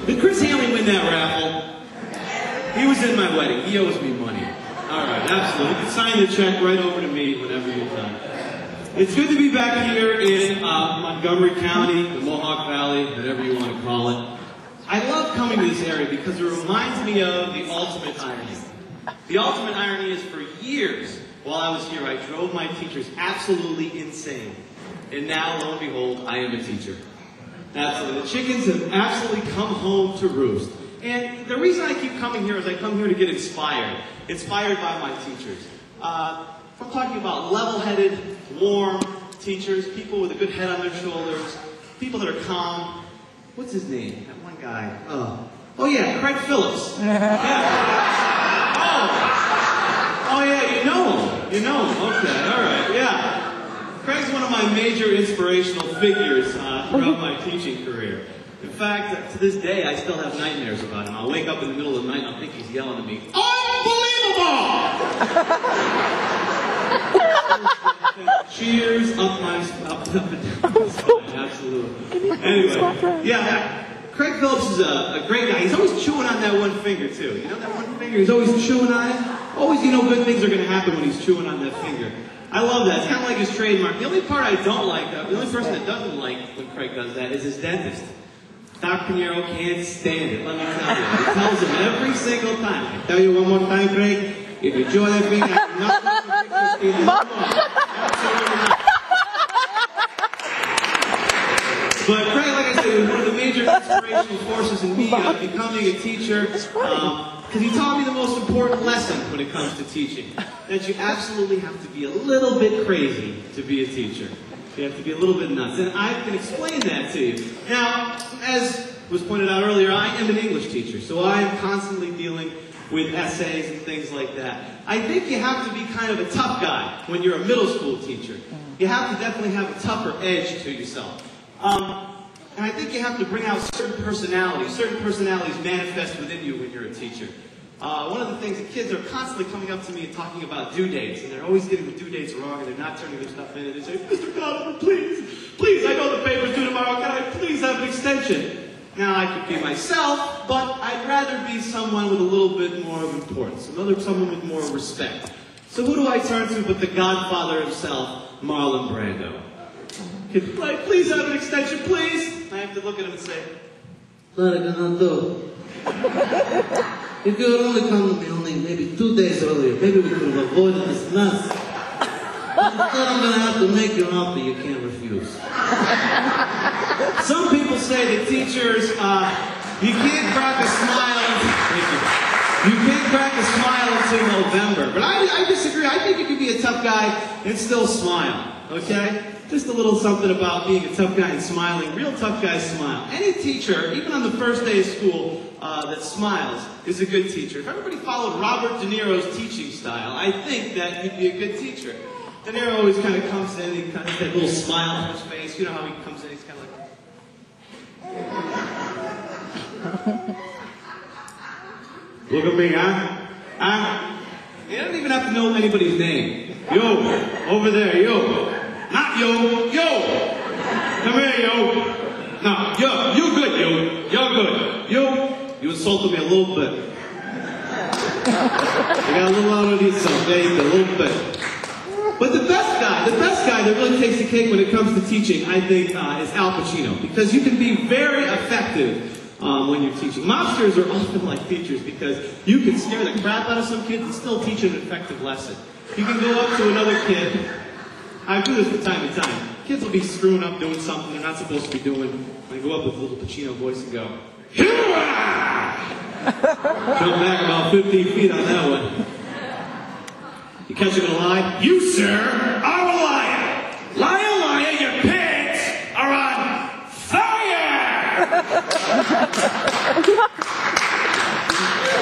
Did Chris Hanley win that raffle? He was in my wedding. He owes me money. All right, absolutely. You can sign the check right over to me whenever you're done. It's good to be back here in Montgomery County, the Mohawk Valley, whatever you want to call it. I love coming to this area because it reminds me of the ultimate irony. The ultimate irony is for years while I was here, I drove my teachers absolutely insane. And now, lo and behold, I am a teacher. Absolutely. The chickens have absolutely come home to roost. And the reason I keep coming here is I come here to get inspired. Inspired by my teachers. I'm talking about level-headed, warm teachers, people with a good head on their shoulders, people that are calm. What's his name? That one guy. Oh yeah, Craig Phillips. Yeah. Oh yeah, you know him. You know him. Okay, all right, yeah. Craig's one of my major inspirational figures throughout my teaching career. In fact, to this day, I still have nightmares about him. I'll wake up in the middle of the night and I'll think he's yelling at me, "Unbelievable!" Cheers up and down my spine, absolutely. Anyway, yeah, Craig Phillips is a great guy. He's always chewing on that one finger, too. You know that one finger? He's always chewing on it. Always, you know, good things are going to happen when he's chewing on that finger. I love that. It's kind of like his trademark. The only part I don't like, the only person that doesn't like when Craig does that is his dentist. Doc Pinheiro can't stand it, let me tell you. He tells him every single time. I tell you one more time, Craig, if you chew on that finger, I'm not going to fix this thing anymore. Absolutely not. But Craig, like I said, was one of the major inspirational forces in me becoming a teacher. Because he taught me the most important lesson when it comes to teaching. That you absolutely have to be a little bit crazy to be a teacher. You have to be a little bit nuts. And I can explain that to you. Now, as was pointed out earlier, I am an English teacher. So I am constantly dealing with essays and things like that. I think you have to be kind of a tough guy when you're a middle school teacher. You have to definitely have a tougher edge to yourself. And I think you have to bring out certain personalities. Certain personalities manifest within you when you're a teacher. One of the things that kids are constantly coming up to me and talking about due dates, and they're always getting the due dates wrong, and they're not turning their stuff in, and they say, "Mr. Conover, please, I know the paper's due tomorrow, can I please have an extension?" Now, I could be myself, but I'd rather be someone with a little bit more of importance, someone with more respect. So who do I turn to but the Godfather himself, Marlon Brando? Could I please have an extension, please? I have to look at him and say, "What are you gonna do? If you had only come to me only maybe 2 days earlier, maybe we could have avoided this mess. Instead, I'm going to have to make you an offer you can't refuse." Some people say that teachers, you can't crack a smile. You can't crack a smile until November. But I disagree. I think you can be a tough guy and still smile. Okay? Just a little something about being a tough guy and smiling. Real tough guys smile. Any teacher, even on the first day of school, that smiles is a good teacher. If everybody followed Robert De Niro's teaching style, I think that he'd be a good teacher. De Niro always kind of comes in, he kind of has that little smile on his face. You know how he comes in, he's kind of like... Look at me, huh? You don't even have to know anybody's name. Yo, over there, yo. Not yo, yo. Come here, yo. No, yo, you good, yo. You're good. Yo, you insulted me a little bit. You got a little out of yourself. There you go, a little bit. But the best guy that really takes the cake when it comes to teaching, I think, is Al Pacino. Because you can be very effective when you're teaching. Mobsters are often like teachers because you can scare the crap out of some kids and still teach an effective lesson. You can go up to another kid. I do this from time to time. Kids will be screwing up doing something they're not supposed to be doing. I go up with a little Pacino voice and go, "Hurrah!" Jump back about 15 feet on that one. You catch him in a lie? "You, sir, are a liar. Liar, liar, your pants are on fire!"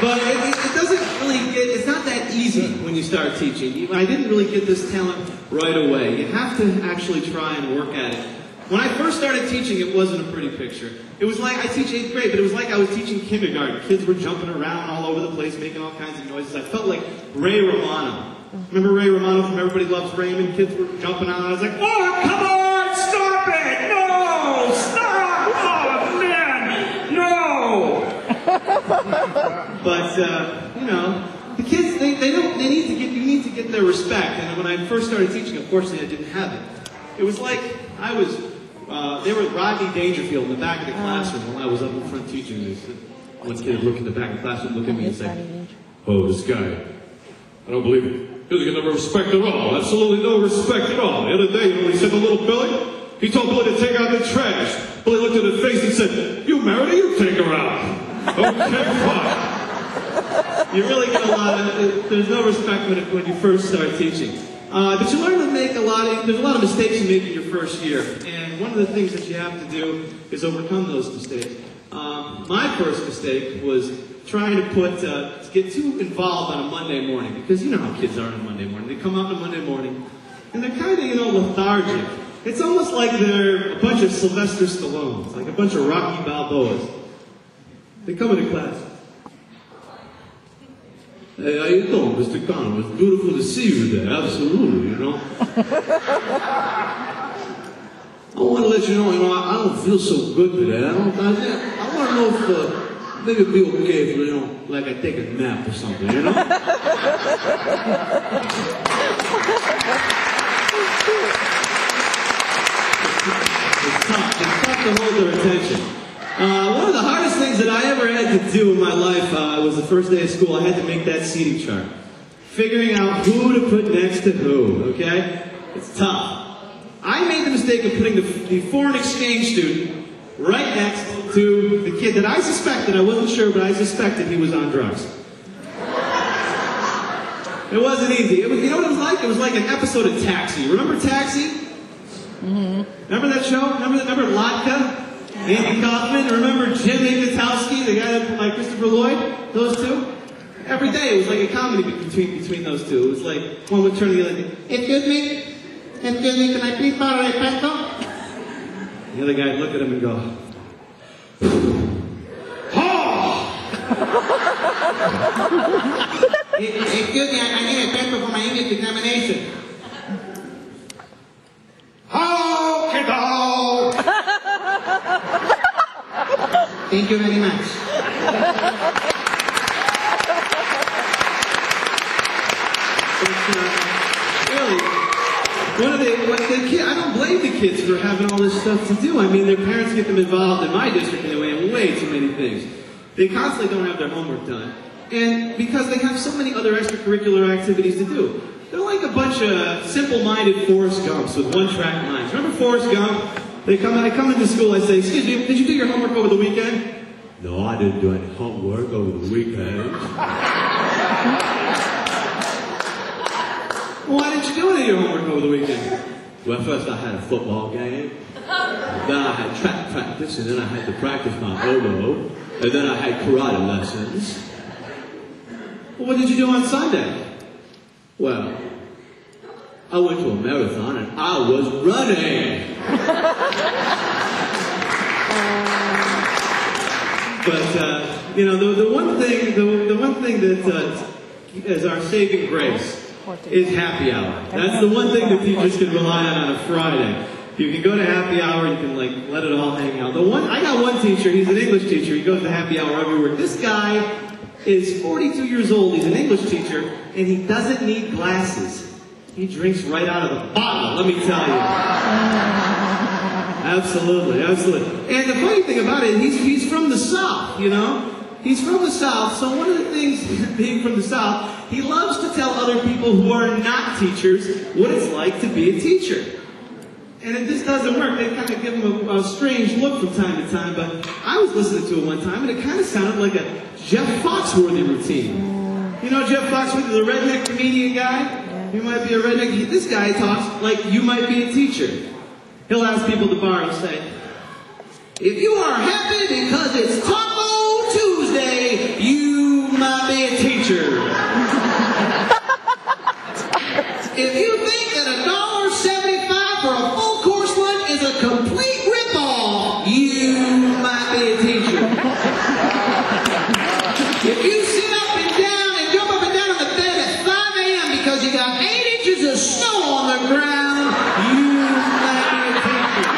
But it doesn't really it's not that easy when you start teaching. I didn't really get this talent right away. You have to actually try and work at it. When I first started teaching, it wasn't a pretty picture. It was like, I teach 8th grade, but it was like I was teaching kindergarten. Kids were jumping around all over the place, making all kinds of noises. I felt like Ray Romano. Remember Ray Romano from Everybody Loves Raymond? Kids were jumping on. I was like, "Oh, come on, stop it! No, stop! Oh, man, no!" But, you know, the kids, you need to get their respect. And when I first started teaching, unfortunately, I didn't have it. It was like they were Rodney Dangerfield in the back of the classroom when I was up in front teaching this. One kid would look in the back of the classroom, look at me and say, "Oh, this guy, I don't believe it. He doesn't get no respect at all. Absolutely no respect at all." The other day, you know what he said to little Billy? He told Billy to take out the trash. Billy looked at his face and said, "You married her, you take her out." Okay, fine. You really get a lot of, there's no respect when you first start teaching. But you learn to make there's a lot of mistakes you make in your first year. And one of the things that you have to do is overcome those mistakes. My first mistake was trying to get too involved on a Monday morning. Because you know how kids are on a Monday morning. They come out on a Monday morning, and they're kind of, lethargic. It's almost like they're a bunch of Sylvester Stallones, like a bunch of Rocky Balboas. They come into class. "Hey, how you doing, Mr. Conover? It's beautiful to see you today. Absolutely, you know. I want to let you know, I don't feel so good today. I want to know if maybe it'd be okay if, like I take a nap or something, you know?" It's tough to hold their attention. One of the hardest things that I ever had to do in my life was the first day of school. I had to make that seating chart. Figuring out who to put next to who, okay? It's tough. I made the mistake of putting the foreign exchange student right next to the kid that I suspected, I wasn't sure, but I suspected he was on drugs. It wasn't easy. You know what it was like? It was like an episode of Taxi. Remember Taxi? Mm-hmm. Remember that show? Remember Latka? Andy Kaufman? Remember Jim Ignatowski, the guy that played like Christopher Lloyd? Those two? Every day it was like a comedy between those two. It was like one would turn to the other. Excuse me, can I please borrow a pencil? The other guy would look at him and go, "Oh!" "Excuse me, I need a pencil for my English examination." "Okay, dog." Thank you very much. Really, I don't blame the kids for having all this stuff to do. I mean, their parents get them involved, in my district anyway, in way too many things. They constantly don't have their homework done. And because they have so many other extracurricular activities to do. They're like a bunch of simple-minded Forrest Gumps with one-track minds. Remember Forrest Gump? I come into school, I say, "Excuse me, did you do your homework over the weekend?" "No, I didn't do any homework over the weekend." "Well, why didn't you do any of your homework over the weekend?" "Well, first I had a football game, then I had track practice, and then I had to practice my oboe, and then I had karate lessons." "Well, what did you do on Sunday?" "Well, I went to a marathon and I was running." But the one thing that is our saving grace is happy hour. That's the one thing that teachers can rely on a Friday. You can go to happy hour, you can let it all hang out. I got one teacher, he's an English teacher, he goes to happy hour everywhere. This guy is 42 years old, he's an English teacher, and he doesn't need glasses. He drinks right out of the bottle, let me tell you. Absolutely, absolutely. And the funny thing about it, he's from the South, you know? He's from the South, so one of the things, being from the South, he loves to tell other people who are not teachers what it's like to be a teacher. And it just doesn't work. They kind of give him a strange look from time to time, but I was listening to it one time, and it kind of sounded like a Jeff Foxworthy routine. You know Jeff Foxworthy, the redneck comedian guy? You might be a redneck. This guy talks like you might be a teacher. He'll ask people at the bar and say, "If you are happy because it's Taco Tuesday, you might be a teacher. If you think that $1.75 for a full course lunch is a complete ripoff, you might be a teacher. If you sit up and down and jump up and down on the bed at 5 a.m. because you got 8 inches of snow on the ground, you might be a teacher."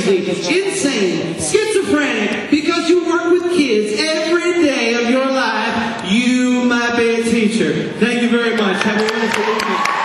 crazy, insane, schizophrenic, because you work with kids every day of your life, you might be a teacher. Thank you very much. Have a wonderful evening.